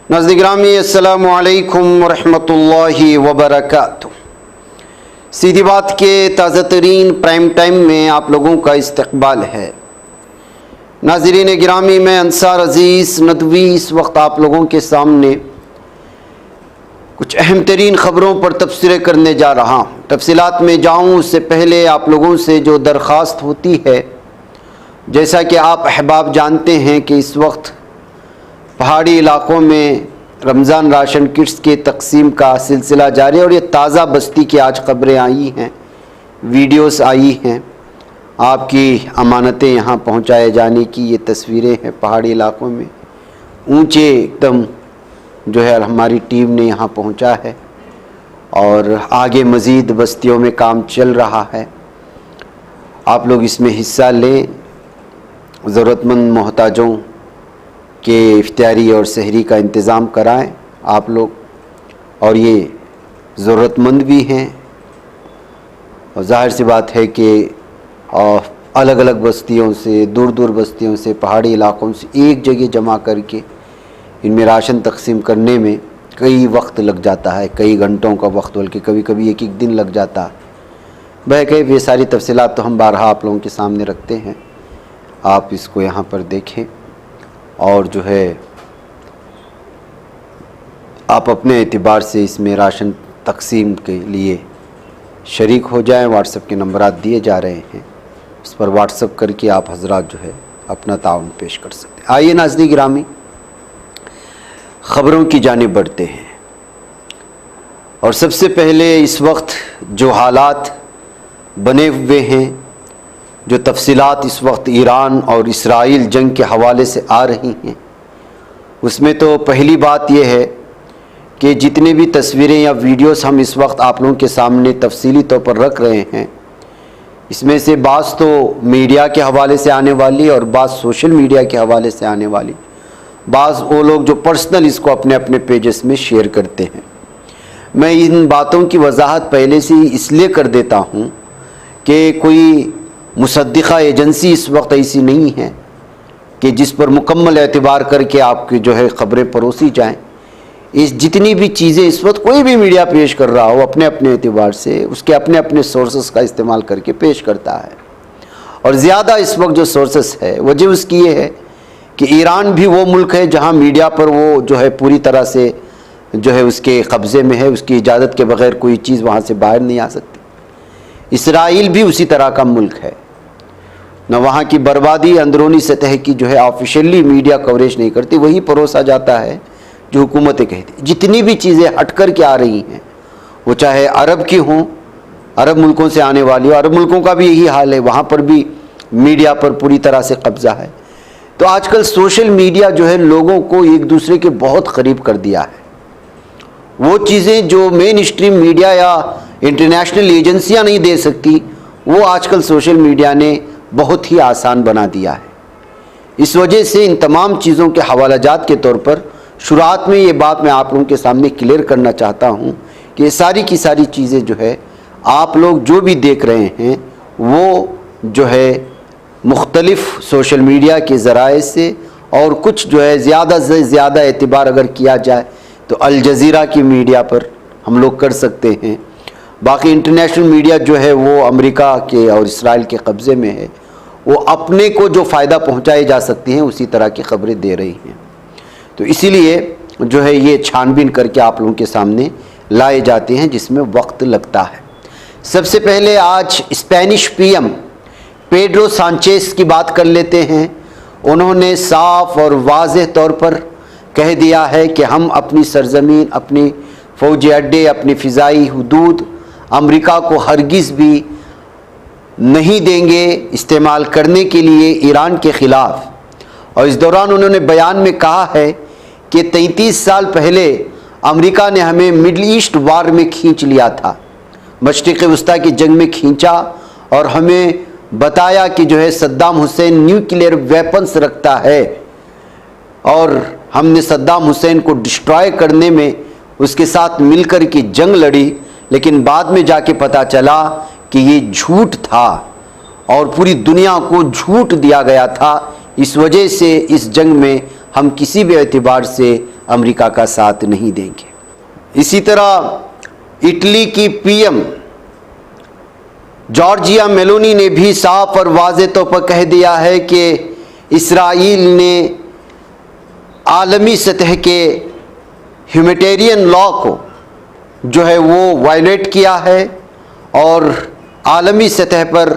नाज़रीन गिरामी अस्सलामु अलैकुम वरहमतुल्लाहि वबरकातुहू। सीधी बात के ताज़ा तरीन प्राइम टाइम में आप लोगों का इस्तकबाल है। नाज़रीन गिरामी, मैं अंसार अज़ीज़ नदवी इस वक्त आप लोगों के सामने कुछ अहम तरीन ख़बरों पर तबसरे करने जा रहा हूँ। तफसीलात में जाऊँ उससे पहले आप लोगों से जो दरख्वास्त होती है, जैसा कि आप अहबाब जानते हैं कि इस वक्त पहाड़ी इलाक़ों में रमज़ान राशन किट्स के तकसीम का सिलसिला जारी है और ये ताज़ा बस्ती की आज ख़बरें आई हैं, वीडियोस आई हैं, आपकी अमानतें यहाँ पहुँचाए जाने की ये तस्वीरें हैं। पहाड़ी इलाक़ों में ऊंचे एकदम जो है हमारी टीम ने यहाँ पहुँचा है और आगे मज़ीद बस्तियों में काम चल रहा है। आप लोग इसमें हिस्सा लें, ज़रूरतमंद मोहताजों के इफ्तारी और सहरी का इंतज़ाम कराएं आप लोग, और ये ज़रूरतमंद भी हैं। और ज़ाहिर सी बात है कि अलग अलग बस्तियों से, दूर दूर बस्तियों से, पहाड़ी इलाक़ों से एक जगह जमा करके इनमें राशन तकसीम करने में कई वक्त लग जाता है, कई घंटों का वक्त, बल्कि कभी कभी एक एक दिन लग जाता है। बहरकैफ ये सारी तफसीलात तो हम बारहा आप लोगों के सामने रखते हैं, आप इसको यहाँ पर देखें और जो है आप अपने एतबार से इसमें राशन तकसीम के लिए शरीक हो जाएं। व्हाट्सएप के नंबरात दिए जा रहे हैं, इस पर व्हाट्सएप करके आप हजरात जो है अपना ताउन पेश कर सकते हैं। आइए नाज़रीन गिरामी, ख़बरों की जानिब बढ़ते हैं। और सबसे पहले इस वक्त जो हालात बने हुए हैं, जो तफसीलात इस वक्त ईरान और इसराइल जंग के हवाले से आ रही हैं, उसमें तो पहली बात यह है कि जितने भी तस्वीरें या वीडियोस हम इस वक्त आप लोगों के सामने तफसीली तौर पर रख रहे हैं, इसमें से बाज़ तो मीडिया के हवाले से आने वाली और बाज़ सोशल मीडिया के हवाले से आने वाली, बाज़ वो लोग जो पर्सनल इसको अपने अपने पेजेस में शेयर करते हैं। मैं इन बातों की वजाहत पहले से ही इसलिए कर देता हूँ कि कोई मुसद्दिक़ा एजेंसी इस वक्त ऐसी नहीं है कि जिस पर मुकम्मल एतबार करके आपकी जो है ख़बरें परोसी जाएं। इस जितनी भी चीज़ें इस वक्त कोई भी मीडिया पेश कर रहा हो, अपने अपने एतबार से उसके अपने अपने सोर्सेस का इस्तेमाल करके पेश करता है। और ज़्यादा इस वक्त जो सोर्सेस है, वजह उसकी ये है कि ईरान भी वो मुल्क है जहाँ मीडिया पर वो जो है पूरी तरह से जो है उसके कब्ज़े में है, उसकी इजाज़त के बग़ैर कोई चीज़ वहाँ से बाहर नहीं आ सकती। इसराइल भी उसी तरह का मुल्क है, न वहाँ की बर्बादी अंदरूनी सतह की जो है ऑफिशियली मीडिया कवरेज नहीं करती, वही परोसा जाता है जो हुकूमतें कहती। जितनी भी चीज़ें हट कर के आ रही हैं, वो चाहे अरब की हों, अरब मुल्कों से आने वाली हो, अरब मुल्कों का भी यही हाल है, वहाँ पर भी मीडिया पर पूरी तरह से कब्ज़ा है। तो आजकल सोशल मीडिया जो है लोगों को एक दूसरे के बहुत करीब कर दिया है। वो चीज़ें जो मेन स्ट्रीम मीडिया या इंटरनेशनल एजेंसियाँ नहीं दे सकती, वो आजकल सोशल मीडिया ने बहुत ही आसान बना दिया है। इस वजह से इन तमाम चीज़ों के हवालाजात के तौर पर शुरुआत में ये बात मैं आप लोगों के सामने क्लियर करना चाहता हूँ कि ये सारी की सारी चीज़ें जो है आप लोग जो भी देख रहे हैं, वो जो है मुख्तलिफ़ सोशल मीडिया के ज़राए से, और कुछ जो है ज़्यादा से ज़्यादा एतबार अगर किया जाए तो अल जज़ीरा की मीडिया पर हम लोग कर सकते हैं। बाकी इंटरनेशनल मीडिया जो है वो अमेरिका के और इसराइल के कब्ज़े में है, वो अपने को जो फ़ायदा पहुंचाई जा सकती हैं उसी तरह की ख़बरें दे रही हैं। तो इसीलिए जो है ये छानबीन करके आप लोगों के सामने लाए जाते हैं, जिसमें वक्त लगता है। सबसे पहले आज स्पेनिश पीएम पेड्रो सांचेस की बात कर लेते हैं। उन्होंने साफ और वाज़ेह तौर पर कह दिया है कि हम अपनी सरजमीन, अपनी फ़ौजी अड्डे, अपनी फ़िज़ाई हदूद अमेरिका को हरगिज़ भी नहीं देंगे इस्तेमाल करने के लिए ईरान के ख़िलाफ़। और इस दौरान उन्होंने बयान में कहा है कि 33 साल पहले अमेरिका ने हमें मिडल ईस्ट वार में खींच लिया था, मशरिक़ वस्ता की जंग में खींचा, और हमें बताया कि जो है सद्दाम हुसैन न्यूक्लियर वेपन्स रखता है, और हमने सद्दाम हुसैन को डिस्ट्रॉय करने में उसके साथ मिलकर की जंग लड़ी, लेकिन बाद में जाके पता चला कि ये झूठ था और पूरी दुनिया को झूठ दिया गया था। इस वजह से इस जंग में हम किसी भी एतबार से अमेरिका का साथ नहीं देंगे। इसी तरह इटली की पीएम जॉर्जिया मेलोनी ने भी साफ और वाज़ेह तौर पर कह दिया है कि इसराइल ने आलमी सतह के ह्यूमैनिटेरियन लॉ को जो है वो वायलेट किया है और आलमी सतह पर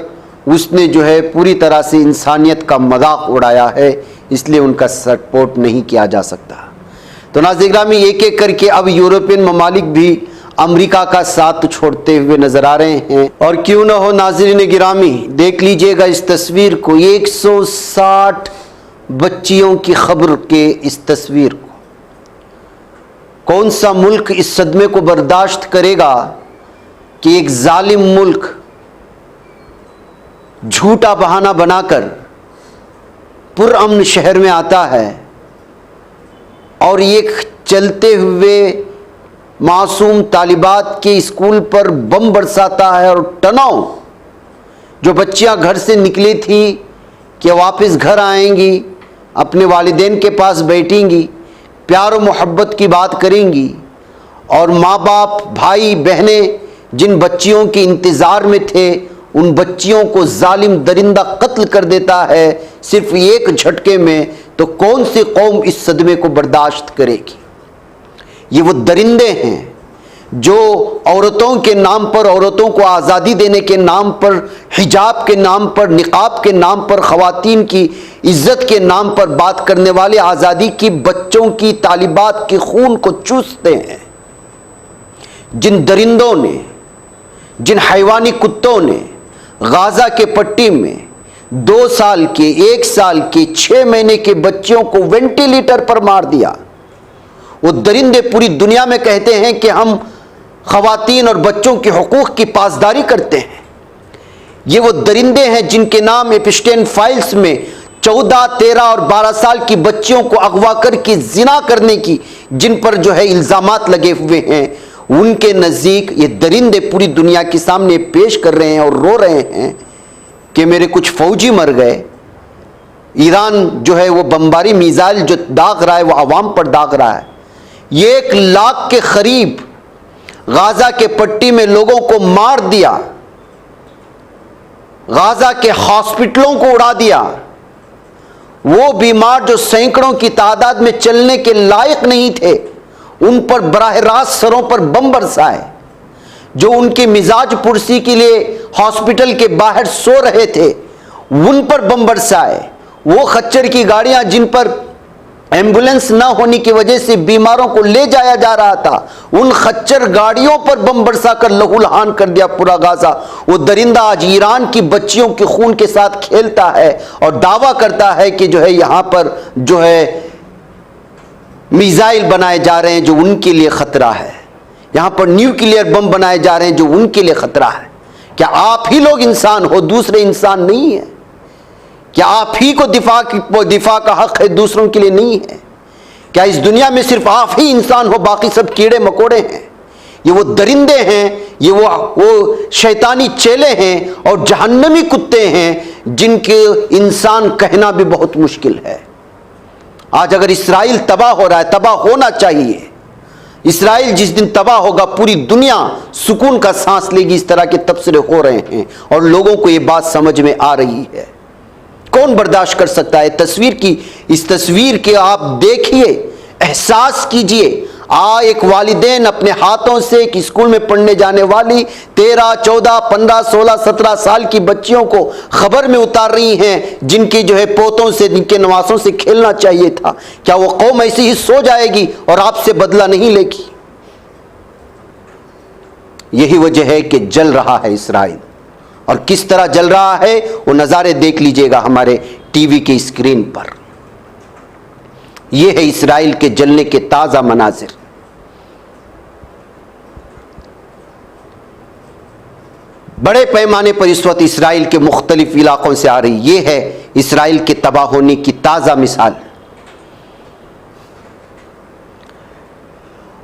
उसने जो है पूरी तरह से इंसानियत का मजाक उड़ाया है, इसलिए उनका सपोर्ट नहीं किया जा सकता। तो नाज़रीन गिरामी, एक एक करके अब यूरोपियन ममालिक भी अमेरिका का साथ छोड़ते हुए नजर आ रहे हैं। और क्यों ना हो नाज़रीन गिरामी, देख लीजिएगा इस तस्वीर को, 160 बच्चियों की खबर के इस तस्वीर को। कौन सा मुल्क इस सदमे को बर्दाश्त करेगा कि एक जालिम मुल्क झूठा बहाना बनाकर पुरअमन शहर में आता है और एक चलते हुए मासूम तालिबात के स्कूल पर बम बरसाता है और तनाव जो बच्चियां घर से निकली थी कि वापस घर आएंगी, अपने वालिदैन के पास बैठेंगी, प्यार और मोहब्बत की बात करेंगी और माँ बाप भाई बहनें जिन बच्चियों के इंतज़ार में थे उन बच्चियों को जालिम दरिंदा कत्ल कर देता है सिर्फ एक झटके में, तो कौन सी कौम इस सदमे को बर्दाश्त करेगी। ये वो दरिंदे हैं जो औरतों के नाम पर, औरतों को आज़ादी देने के नाम पर, हिजाब के नाम पर, निकाब के नाम पर, ख़वातीन की इज़्ज़त के नाम पर बात करने वाले आज़ादी की बच्चों की तालिबात के खून को चूसते हैं। जिन दरिंदों ने, जिन हैवानी कुत्तों ने गाज़ा के पट्टी में 2 साल के, 1 साल के, 6 महीने के बच्चों को वेंटिलेटर पर मार दिया, वो दरिंदे पूरी दुनिया में कहते हैं कि हम ख़वातीन और बच्चों के हुकूक़ की पासदारी करते हैं। ये वो दरिंदे हैं जिनके नाम एपिस्टेन फाइल्स में 14, 13 और 12 साल की बच्चियों को अगवा करके जिना करने की जिन पर जो है इल्ज़ामात लगे हुए हैं, उनके नज़दीक ये दरिंदे पूरी दुनिया के सामने पेश कर रहे हैं और रो रहे हैं कि मेरे कुछ फ़ौजी मर गए। ईरान जो है वो बमबारी मिसाइल जो दाग रहा है वो आवाम पर दाग रहा है। 1 लाख के करीब गाज़ा के पट्टी में लोगों को मार दिया, गाज़ा के हॉस्पिटलों को उड़ा दिया। वो बीमार जो सैकड़ों की तादाद में चलने के लायक नहीं थे, उन पर बराह रास्त सरों पर बम बरसाए। जो उनके मिजाज पुरसी के लिए हॉस्पिटल के बाहर सो रहे थे, उन पर बम बरसाए। वो खच्चर की गाड़ियां जिन पर एम्बुलेंस ना होने की वजह से बीमारों को ले जाया जा रहा था, उन खच्चर गाड़ियों पर बम बरसा कर लहूलुहान कर दिया पूरा गाज़ा। वो दरिंदा आज ईरान की बच्चियों के खून के साथ खेलता है और दावा करता है कि जो है यहाँ पर जो है मिसाइल बनाए जा रहे हैं जो उनके लिए ख़तरा है, यहाँ पर न्यूक्लियर बम बनाए जा रहे हैं जो उनके लिए ख़तरा है। क्या आप ही लोग इंसान हो, दूसरे इंसान नहीं है? क्या आप ही को दिफा का हक है, दूसरों के लिए नहीं है? क्या इस दुनिया में सिर्फ आप ही इंसान हो, बाकी सब कीड़े मकोड़े हैं? ये वो दरिंदे हैं, ये वो शैतानी चेले हैं और जहन्नमी कुत्ते हैं जिनके इंसान कहना भी बहुत मुश्किल है। आज अगर इसराइल तबाह हो रहा है, तबाह होना चाहिए। इसराइल जिस दिन तबाह होगा पूरी दुनिया सुकून का सांस लेगी। इस तरह के तबसरे हो रहे हैं और लोगों को ये बात समझ में आ रही है। कौन बर्दाश्त कर सकता है? तस्वीर की, इस तस्वीर के आप देखिए, एहसास कीजिए। एक वालिदैन अपने हाथों से एक स्कूल में पढ़ने जाने वाली 13, 14, 15, 16, 17 साल की बच्चियों को खबर में उतार रही हैं, जिनकी जो है पोतों से, जिनके नवासों से खेलना चाहिए था। क्या वो कौम ऐसी ही सो जाएगी और आपसे बदला नहीं लेगी? यही वजह है कि जल रहा है इसराइल, और किस तरह जल रहा है वो नज़ारे देख लीजिएगा हमारे टीवी की स्क्रीन पर। यह है इसराइल के जलने के ताज़ा मनाजिर। बड़े पैमाने पर इस वक्त इसराइल के मुख्तलिफ इलाकों से आ रही ये है इसराइल के तबाह होने की ताज़ा मिसाल।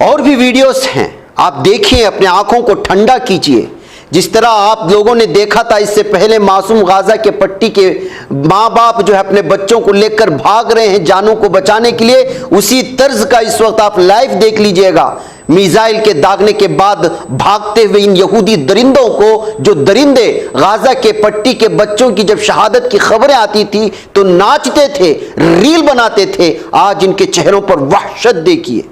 और भी वीडियोस हैं, आप देखिए, अपने आंखों को ठंडा कीजिए। जिस तरह आप लोगों ने देखा था इससे पहले मासूम गाजा के पट्टी के माँ बाप जो है अपने बच्चों को लेकर भाग रहे हैं जानों को बचाने के लिए, उसी तर्ज का इस वक्त आप लाइव देख लीजिएगा। मिसाइल के दागने के बाद भागते हुए इन यहूदी दरिंदों को, जो दरिंदे गाजा के पट्टी के बच्चों की जब शहादत की खबरें आती थी तो नाचते थे, रील बनाते थे, आज इनके चेहरों पर वहशत देखिए,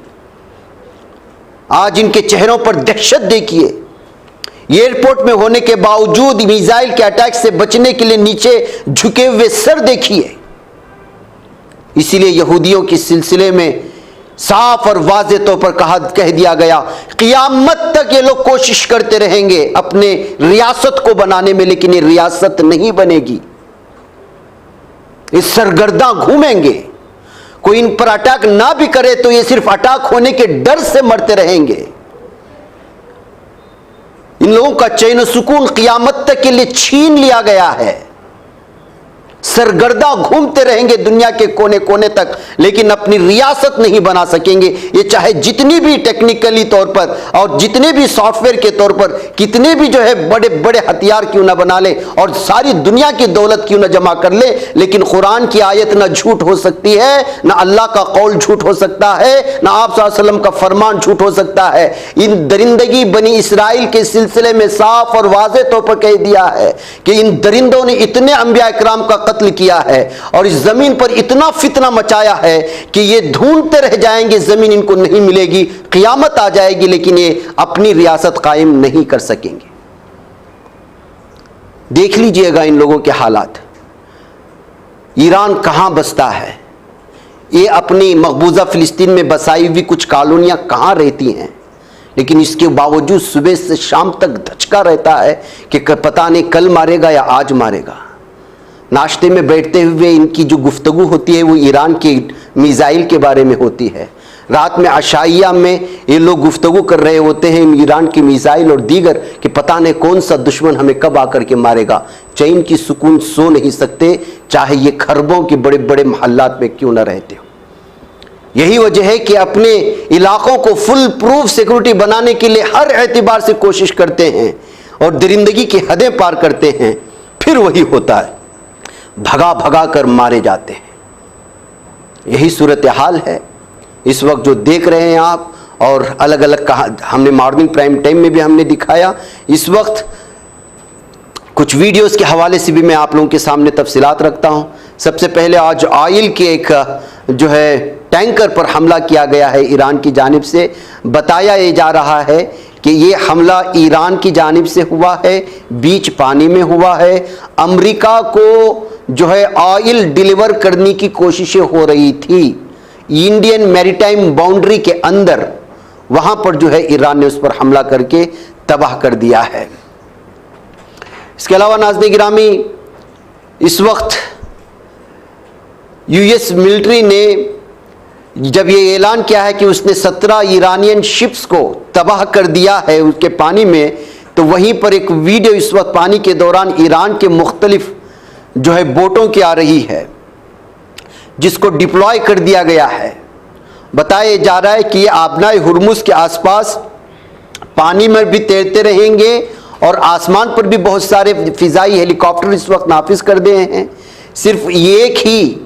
आज इनके चेहरों पर दहशत देखिए। एयरपोर्ट में होने के बावजूद मिसाइल के अटैक से बचने के लिए नीचे झुके हुए सर देखिए। इसीलिए यहूदियों के सिलसिले में साफ और वाज़े तौर पर कह दिया गया, क़ियामत तक ये लोग कोशिश करते रहेंगे अपने रियासत को बनाने में, लेकिन ये रियासत नहीं बनेगी। ये सरगर्दा घूमेंगे, कोई इन पर अटैक ना भी करे तो ये सिर्फ अटैक होने के डर से मरते रहेंगे। इन लोगों का चैन सुकून क़ियामत तक के लिए छीन लिया गया है। सरगर्दा घूमते रहेंगे दुनिया के कोने कोने तक, लेकिन अपनी रियासत नहीं बना सकेंगे। ये चाहे जितनी भी टेक्निकली तौर पर और जितने भी सॉफ्टवेयर के तौर पर कितने भी जो है बड़े बड़े हथियार क्यों ना बना ले और सारी दुनिया की दौलत क्यों ना जमा कर ले, लेकिन कुरान की आयत ना झूठ हो सकती है, ना अल्लाह का कौल झूठ हो सकता है, ना आप सल्लल्लाहु अलैहि वसल्लम का फरमान झूठ हो सकता है। इन दरिंदगी बनी इसराइल के सिलसिले में साफ और वाज़े तौर पर कह दिया है कि इन दरिंदों ने इतने अंबिया इकराम का कत्ल किया है और इस जमीन पर इतना फितना मचाया है कि ये ढूंढते रह जाएंगे, जमीन इनको नहीं मिलेगी, क़ियामत आ जाएगी, लेकिन ये अपनी रियासत कायम नहीं कर सकेंगे। देख लीजिएगा इन लोगों के हालात। ईरान कहां बसता है, ये अपनी मकबूजा फिलिस्तीन में बसाई हुई कुछ कॉलोनियां कहां रहती हैं, लेकिन इसके बावजूद सुबह से शाम तक धचका रहता है कि पता नहीं कल मारेगा या आज मारेगा। नाश्ते में बैठते हुए इनकी जो गुफ्तगू होती है वो ईरान के मिसाइल के बारे में होती है। रात में अशाइया में ये लोग गुफ्तगू कर रहे होते हैं ईरान की मिसाइल और दीगर कि पता नहीं कौन सा दुश्मन हमें कब आकर के मारेगा। चैन की सुकून सो नहीं सकते, चाहे ये खरबों के बड़े बड़े महल्लात में क्यों ना रहते हो। यही वजह है कि अपने इलाकों को फुल प्रूफ सिक्योरिटी बनाने के लिए हर एतबार से कोशिश करते हैं और दरिंदगी की हदें पार करते हैं। फिर वही होता है, भगा भगा कर मारे जाते हैं। यही सूरत हाल है इस वक्त जो देख रहे हैं आप, और अलग अलग कहा हमने मॉर्निंग प्राइम टाइम में भी हमने दिखाया। इस वक्त कुछ वीडियोस के हवाले से भी मैं आप लोगों के सामने तफसीलात रखता हूं। सबसे पहले आज ऑयल के एक जो है टैंकर पर हमला किया गया है ईरान की जानिब से। बताया ये जा रहा है कि ये हमला ईरान की जानिब से हुआ है, बीच पानी में हुआ है। अमेरिका को जो है ऑयल डिलीवर करने की कोशिशें हो रही थी इंडियन मैरीटाइम बाउंड्री के अंदर, वहां पर जो है ईरान ने उस पर हमला करके तबाह कर दिया है। इसके अलावा नाज़रीन गिरामी, इस वक्त यूएस मिलिट्री ने जब ये ऐलान किया है कि उसने 17 ईरानियन शिप्स को तबाह कर दिया है उसके पानी में, तो वहीं पर एक वीडियो इस वक्त पानी के दौरान ईरान के मुख्तलिफ जो है बोटों की आ रही है जिसको डिप्लॉय कर दिया गया है। बताया जा रहा है कि ये आबनाए हुर्मुज़ के आसपास पानी में भी तैरते रहेंगे और आसमान पर भी बहुत सारे फ़िज़ाई हेलीकॉप्टर इस वक्त नाफिज कर दिए हैं। सिर्फ एक ही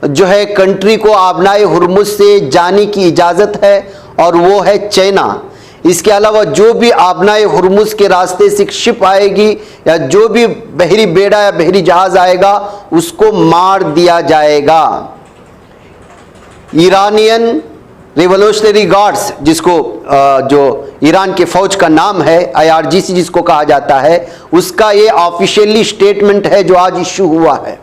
जो है कंट्री को आबनाए हुर्मुज़ से जाने की इजाज़त है और वो है चाइना। इसके अलावा जो भी आबनाए हुर्मुज़ के रास्ते से शिप आएगी या जो भी बहरी बेड़ा या बहरी जहाज़ आएगा उसको मार दिया जाएगा। ईरानियन रिवोल्यूशनरी गार्ड्स, जिसको जो ईरान के फ़ौज का नाम है IRGC जिसको कहा जाता है, उसका ये ऑफिशियली स्टेटमेंट है जो आज इशू हुआ है।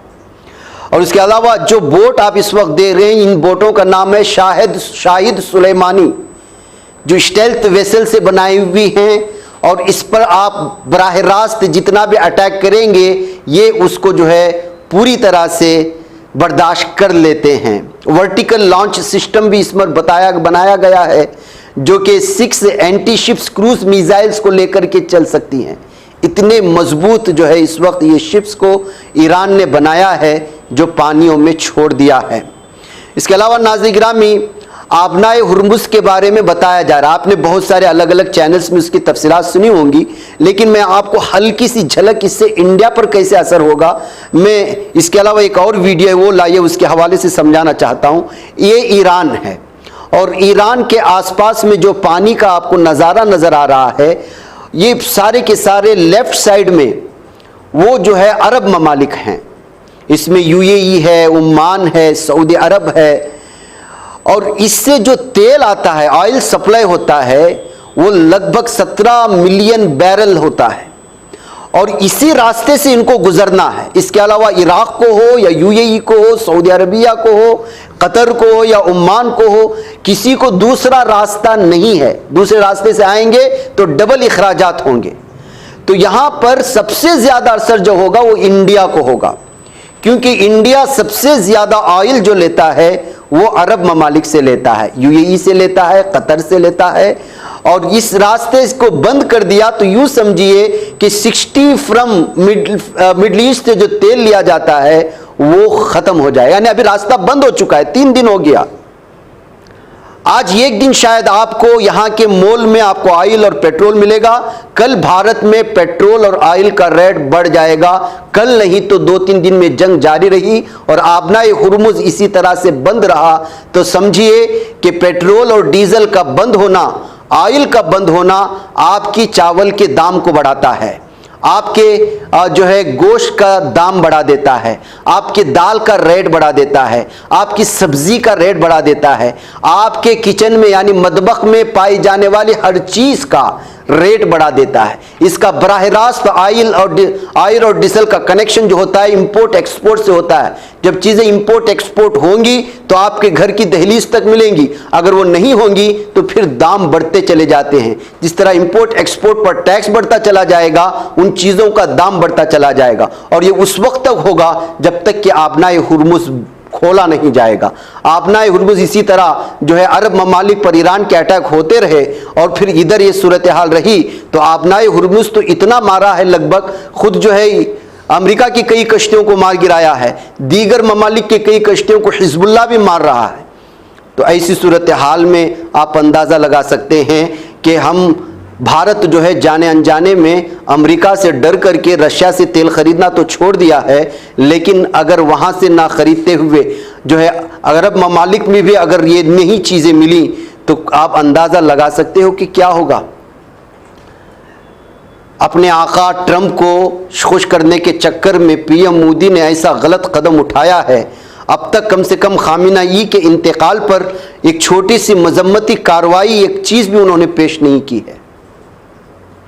और उसके अलावा जो बोट आप इस वक्त दे रहे हैं, इन बोटों का नाम है शाहिद सुलेमानी, जो स्टेल्थ वेसल से बनाई हुई हैं और इस पर आप बराह रास्त जितना भी अटैक करेंगे ये उसको जो है पूरी तरह से बर्दाश्त कर लेते हैं। वर्टिकल लॉन्च सिस्टम भी इस पर बनाया गया है जो कि 6 एंटी शिप्स क्रूज मिसाइल्स को लेकर के चल सकती हैं। इतने मजबूत जो है इस वक्त ये शिप्स को ईरान ने बनाया है जो पानियों में छोड़ दिया है। इसके अलावा नाज़रीन गिरामी, आबनाए हुर्मुज़ के बारे में बताया जा रहा है। आपने बहुत सारे अलग अलग चैनल्स में उसकी तफसीलात सुनी होंगी, लेकिन मैं आपको हल्की सी झलक इससे इंडिया पर कैसे असर होगा, मैं इसके अलावा एक और वीडियो है वो लाइए, उसके हवाले से समझाना चाहता हूँ। ये ईरान है और ईरान के आसपास में जो पानी का आपको नज़ारा नज़र आ रहा है, ये सारे के सारे लेफ्ट साइड में वो जो है अरब ममालिक हैं। इसमें यूएई है, ओमान है, सऊदी अरब है, और इससे जो तेल आता है, ऑयल सप्लाई होता है, वो लगभग 17 मिलियन बैरल होता है और इसी रास्ते से इनको गुजरना है। इसके अलावा इराक को हो या यूएई को हो, सऊदी अरबिया को हो, कतर को हो या ओमान को हो, किसी को दूसरा रास्ता नहीं है। दूसरे रास्ते से आएंगे तो डबल इखराजात होंगे। तो यहां पर सबसे ज्यादा असर जो होगा वो इंडिया को होगा, क्योंकि इंडिया सबसे ज्यादा ऑयल जो लेता है वो अरब ममालिक से लेता है, यूएई से लेता है, कतर से लेता है। और इस रास्ते को बंद कर दिया तो यूं समझिए कि 60 फ्रॉम मिडल ईस्ट से जो तेल लिया जाता है वो खत्म हो जाए। यानी अभी रास्ता बंद हो चुका है, 3 दिन हो गया। आज एक दिन शायद आपको यहां के मोल में आपको ऑयल और पेट्रोल मिलेगा, कल भारत में पेट्रोल और ऑयल का रेट बढ़ जाएगा। कल नहीं तो 2-3 दिन में जंग जारी रही और आबनाए हुर्मुज़ इसी तरह से बंद रहा तो समझिए कि पेट्रोल और डीजल का बंद होना, ऑयल का बंद होना आपकी चावल के दाम को बढ़ाता है, आपके जो है गोश्त का दाम बढ़ा देता है, आपके दाल का रेट बढ़ा देता है, आपकी सब्जी का रेट बढ़ा देता है, आपके किचन में यानी मदबख में पाई जाने वाली हर चीज का रेट बढ़ा देता है। इसका बराह रास्त ऑयल और डीजल का कनेक्शन जो होता है इंपोर्ट एक्सपोर्ट से होता है। जब चीजें इंपोर्ट एक्सपोर्ट होंगी तो आपके घर की दहलीज तक मिलेंगी, अगर वो नहीं होंगी तो फिर दाम बढ़ते चले जाते हैं। जिस तरह इंपोर्ट एक्सपोर्ट पर टैक्स बढ़ता चला जाएगा, उन चीजों का दाम बढ़ता चला जाएगा और ये उस वक्त तक होगा जब तक कि आबनाए हुर्मुज़ खोला नहीं जाएगा। आबनाए हुर्मुज़ इसी तरह जो है अरब ममालिक पर ईरान के अटैक होते रहे और फिर इधर ये सूरत हाल रही तो आबनाए हुर्मुज़ तो इतना मारा है, लगभग खुद जो है अमेरिका की कई कश्तियों को मार गिराया है, दीगर ममालिक के कई कश्तियों को हिजबुल्लाह भी मार रहा है। तो ऐसी सूरत हाल में आप अंदाज़ा लगा सकते हैं कि हम भारत जो है जाने अनजाने में अमेरिका से डर करके रशिया से तेल खरीदना तो छोड़ दिया है, लेकिन अगर वहाँ से ना खरीदते हुए जो है अरब ममालिक में भी अगर ये नई चीज़ें मिली तो आप अंदाज़ा लगा सकते हो कि क्या होगा। अपने आका ट्रंप को खुश करने के चक्कर में पीएम मोदी ने ऐसा गलत कदम उठाया है। अब तक कम से कम खामिनेई के इंतकाल पर एक छोटी सी मजम्मती कार्रवाई, एक चीज़ भी उन्होंने पेश नहीं की है।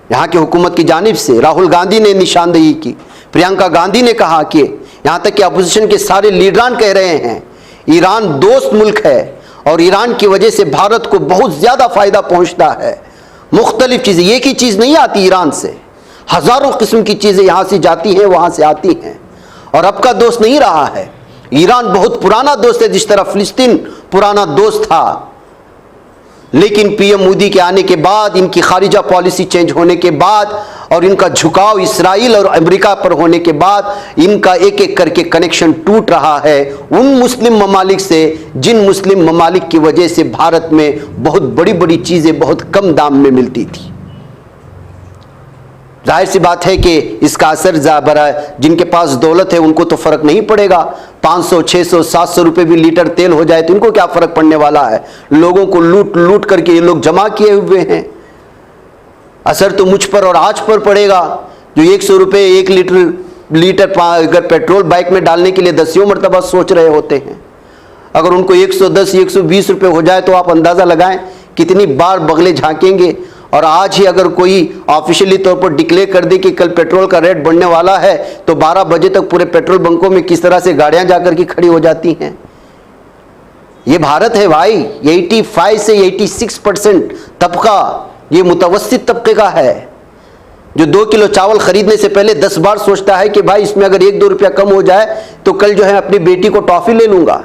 यहाँ की हुकूमत की जानिब से राहुल गांधी ने निशानदेही की, प्रियंका गांधी ने कहा कि यहाँ तक कि अपोजिशन के सारे लीडरान कह रहे हैं ईरान दोस्त मुल्क है और ईरान की वजह से भारत को बहुत ज़्यादा फ़ायदा पहुँचता है। मुख्तलिफ चीज़ें, एक ही चीज़ नहीं आती ईरान से, हज़ारों किस्म की चीज़ें यहाँ से जाती हैं वहाँ से आती हैं और अब का दोस्त नहीं रहा है। ईरान बहुत पुराना दोस्त है, जिस तरह फ़िलिस्तीन पुराना दोस्त था। लेकिन पीएम मोदी के आने के बाद, इनकी खारिजा पॉलिसी चेंज होने के बाद और इनका झुकाव इसराइल और अमेरिका पर होने के बाद इनका एक एक करके कनेक्शन टूट रहा है उन मुस्लिम ममालिक से जिन मुस्लिम ममालिक की वजह से भारत में बहुत बड़ी बड़ी चीज़ें बहुत कम दाम में मिलती थी। जाहिर सी बात है कि इसका असर ज़ाबरा जिनके पास दौलत है उनको तो फ़र्क नहीं पड़ेगा। 500, 600, 700 रुपये भी लीटर तेल हो जाए तो इनको क्या फ़र्क पड़ने वाला है। लोगों को लूट लूट करके ये लोग जमा किए हुए हैं। असर तो मुझ पर और आज पर पड़ेगा जो 100 रुपये 1 लीटर अगर पेट्रोल बाइक में डालने के लिए 10 मरतबा सोच रहे होते हैं। अगर उनको 110, 120 रुपये हो जाए तो आप अंदाज़ा लगाएं कितनी बार बगले झांकेंगे। और आज ही अगर कोई ऑफिशियली तौर पर डिक्लेयर कर दे कि कल पेट्रोल का रेट बढ़ने वाला है तो 12 बजे तक पूरे पेट्रोल बंकों में किस तरह से गाड़ियां जाकर के खड़ी हो जाती हैं। ये भारत है भाई। 85 से 86% तबका ये मुतवस्सित तबके का है जो 2 किलो चावल खरीदने से पहले 10 बार सोचता है कि भाई इसमें अगर 1-2 रुपया कम हो जाए तो कल जो है अपनी बेटी को टॉफी ले लूंगा।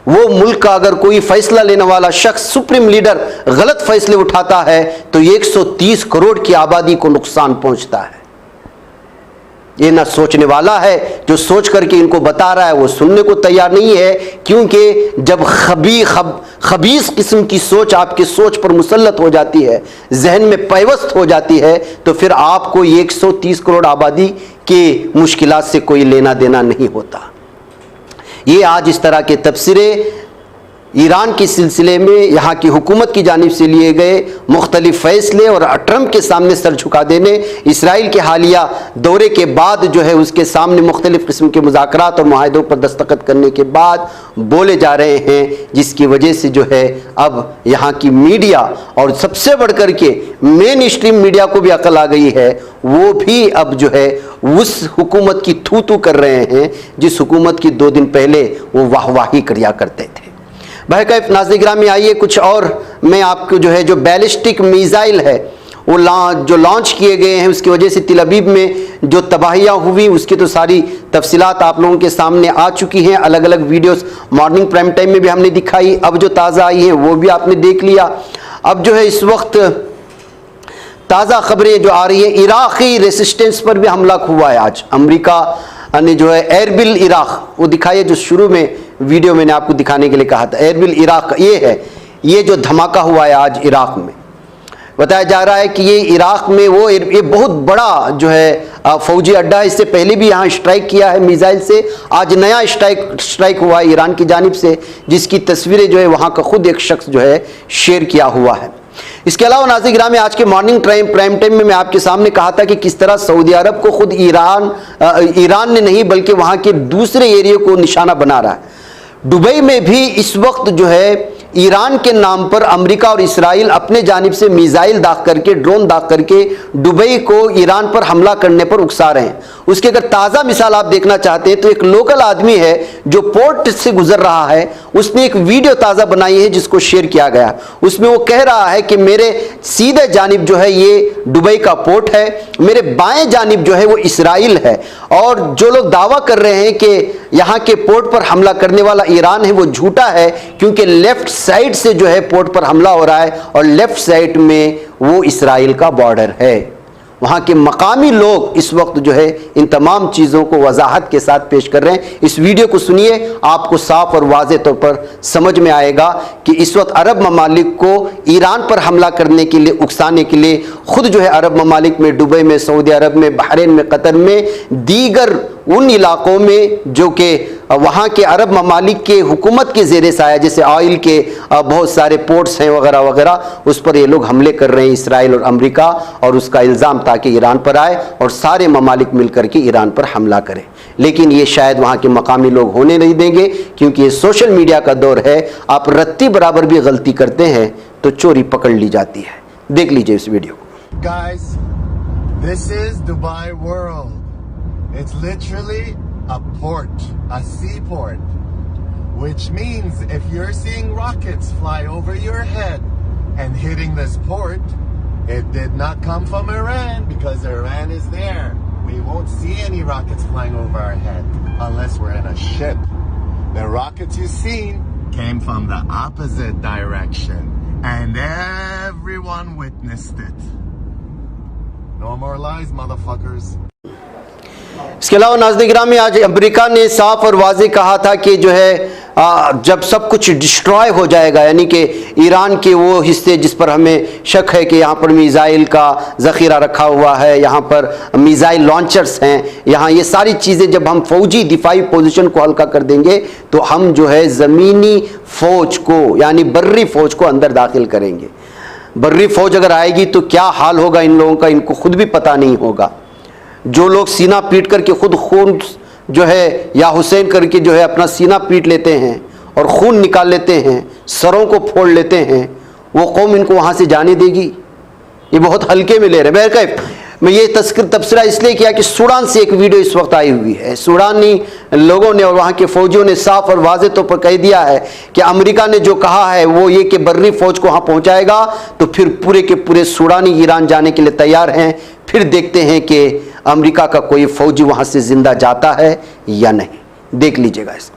वो मुल्क का अगर कोई फैसला लेने वाला शख्स, सुप्रीम लीडर गलत फैसले उठाता है तो 130 करोड़ की आबादी को नुकसान पहुंचता है। ये ना सोचने वाला है, जो सोच करके इनको बता रहा है वो सुनने को तैयार नहीं है, क्योंकि जब खबीस किस्म की सोच आपके सोच पर मुसल्लत हो जाती है, जहन में पैवस्त हो जाती है, तो फिर आपको 130 करोड़ आबादी के मुश्किलात से कोई लेना देना नहीं होता। ये आज इस तरह के तबसरे ईरान के सिलसिले में यहाँ की हुकूमत की जानिब से लिए गए मुख्तलिफ फ़ैसले और ट्रंप के सामने सर झुका देने, इसराइल के हालिया दौरे के बाद जो है उसके सामने मुख्तलिफ किस्म के मुज़ाकरात और मुआहदों पर दस्तखत करने के बाद बोले जा रहे हैं, जिसकी वजह से जो है अब यहाँ की मीडिया और सबसे बढ़कर के मेन स्ट्रीम मीडिया को भी अकल आ गई है, वो भी अब जो है उस हुकूमत की थू थू कर रहे हैं जिस हुकूमत की 2 दिन पहले वो वाहवाही किया करते थे। बहरकैफ नाज़रीन गिरामी, आइए कुछ और मैं आपको जो है जो बैलिस्टिक मिसाइल है वो जो लॉन्च किए गए हैं उसकी वजह से तिल अबीब में जो तबाहियाँ हुई उसकी तो सारी तफसीलात आप लोगों के सामने आ चुकी हैं। अलग अलग वीडियोस मॉर्निंग प्राइम टाइम में भी हमने दिखाई, अब जो ताज़ा आई हैं वो भी आपने देख लिया। अब जो है इस वक्त ताज़ा खबरें जो आ रही है, इराक़ी रेसिस्टेंस पर भी हमला हुआ है। आज अमेरिका ने जो है एयरबिल इराक़ वो दिखाई है, जो शुरू में वीडियो मैंने आपको दिखाने के लिए कहा था। एयरबिल इराक़ ये है, ये जो धमाका हुआ है आज इराक़ में, बताया जा रहा है कि ये इराक़ में वो ये बहुत बड़ा जो है फौजी अड्डा है। इससे पहले भी यहाँ स्ट्राइक किया है मिसाइल से, आज नया स्ट्राइक हुआ है ईरान की जानिब से, जिसकी तस्वीरें जो है वहाँ का खुद एक शख्स जो है शेयर किया हुआ है। इसके अलावा नाज़रीन गिरामी में आज के मॉर्निंग प्राइम टाइम में मैं आपके सामने कहा था कि किस तरह सऊदी अरब को खुद ईरान ने नहीं बल्कि वहाँ के दूसरे एरिया को निशाना बना रहा है। दुबई में भी इस वक्त जो है ईरान के नाम पर अमेरिका और इसराइल अपने जानिब से मिसाइल दाग करके, ड्रोन दाग करके दुबई को ईरान पर हमला करने पर उकसा रहे हैं। उसकी अगर ताज़ा मिसाल आप देखना चाहते हैं तो एक लोकल आदमी है जो पोर्ट से गुजर रहा है, उसने एक वीडियो ताज़ा बनाई है जिसको शेयर किया गया। उसमें वो कह रहा है कि मेरे सीधे जानिब जो है ये दुबई का पोर्ट है, मेरे बाएं जानिब जो है वो इसराइल है, और जो लोग दावा कर रहे हैं कि यहाँ के पोर्ट पर हमला करने वाला ईरान है वो झूठा है, क्योंकि लेफ्ट साइड से जो है पोर्ट पर हमला हो रहा है और लेफ्ट साइड में वो इसराइल का बॉर्डर है। वहाँ के मकामी लोग इस वक्त जो है इन तमाम चीज़ों को वजाहत के साथ पेश कर रहे हैं। इस वीडियो को सुनिए, आपको साफ और वाज़ेह तौर पर समझ में आएगा कि इस वक्त अरब ममालिक को ईरान पर हमला करने के लिए, उकसाने के लिए खुद जो है अरब ममालिक में, दुबई में, सऊदी अरब में, बहरीन में, कतर में, दीगर उन इलाक़ों में जो कि वहाँ के अरब ममालिक के हुकूमत के ज़ेरे साया, जैसे ऑयल के बहुत सारे पोर्ट्स हैं वगैरह वगैरह, उस पर ये लोग हमले कर रहे हैं इसराइल और अमेरिका, और उसका इल्ज़ाम ताकि ईरान पर आए और सारे ममालिक मिलकर के ईरान पर हमला करें। लेकिन ये शायद वहाँ के मकामी लोग होने नहीं देंगे, क्योंकि ये सोशल मीडिया का दौर है। आप रत्ती बराबर भी गलती करते हैं तो चोरी पकड़ ली जाती है। देख लीजिए इस वीडियो को। Guys, this is Dubai World. It's literally a port, a seaport, which means if you're seeing rockets fly over your head and hitting this port, it did not come from Iran, because Iran is there. We won't see any rockets flying over our head unless we're in a ship. The rockets you've seen came from the opposite direction, and everyone witnessed it. No more lies, motherfuckers. इसके अलावा नाज़रीन गिरामी, आज America ने साफ और वाज़ेह कहा था कि जो है जब सब कुछ डिस्ट्रॉय हो जाएगा, यानी कि ईरान के वो हिस्से जिस पर हमें शक है कि यहाँ पर मिसाइल का ज़ख़ीरा रखा हुआ है, यहाँ पर मिसाइल लॉन्चर्स हैं, यहाँ ये सारी चीज़ें जब हम फ़ौजी दिफाई पोजीशन को हल्का कर देंगे तो हम जो है ज़मीनी फ़ौज को, यानी बर्री फ़ौज को अंदर दाखिल करेंगे। बर्री फ़ौज अगर आएगी तो क्या हाल होगा इन लोगों का, इनको खुद भी पता नहीं होगा। जो लोग सीना पीट करके खुद खून जो है या हुसैन करके जो है अपना सीना पीट लेते हैं और खून निकाल लेते हैं, सरों को फोड़ लेते हैं, वो कौम इनको वहाँ से जाने देगी? ये बहुत हल्के में ले रहे हैं। बहरकैफ मैं ये तबसरा इसलिए किया कि सूडान से एक वीडियो इस वक्त आई हुई है। सूडानी लोगों ने और वहाँ के फ़ौजियों ने साफ और वाज़ेह तौर पर कह दिया है कि अमेरिका ने जो कहा है वो ये कि बर्री फ़ौज को वहाँ पहुँचाएगा तो फिर पूरे के पूरे सूडानी ईरान जाने के लिए तैयार हैं। फिर देखते हैं कि अमेरिका का कोई फौजी वहां से जिंदा जाता है या नहीं। देख लीजिएगा इसको।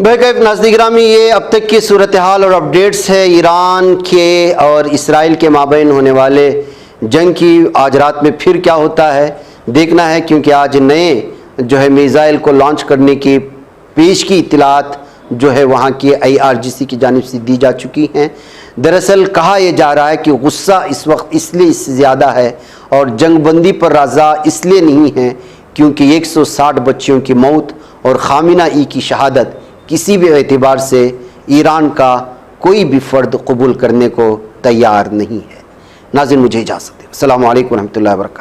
बेहद नाज़रीन गिरामी, ये अब तक की सूरत हाल और अपडेट्स है ईरान के और इसराइल के माबैन होने वाले जंग की। आज रात में फिर क्या होता है देखना है, क्योंकि आज नए जो है मिसाइल को लॉन्च करने की पेश की इत्तलात जो है वहाँ की IRGC की जानिब से दी जा चुकी हैं। दरअसल कहा यह जा रहा है कि गुस्सा इस वक्त इसलिए इससे ज़्यादा है और जंगबंदी पर राज़ा इसलिए नहीं है क्योंकि 160 बच्चियों की मौत और खामिना-ई की शहादत किसी भी एतबार से ईरान का कोई भी फ़र्द कबूल करने को तैयार नहीं है। नाज़रीन मुझे इजाज़त दें। अस्सलामु अलैकुम व रहमतुल्लाहि व बरकातहू।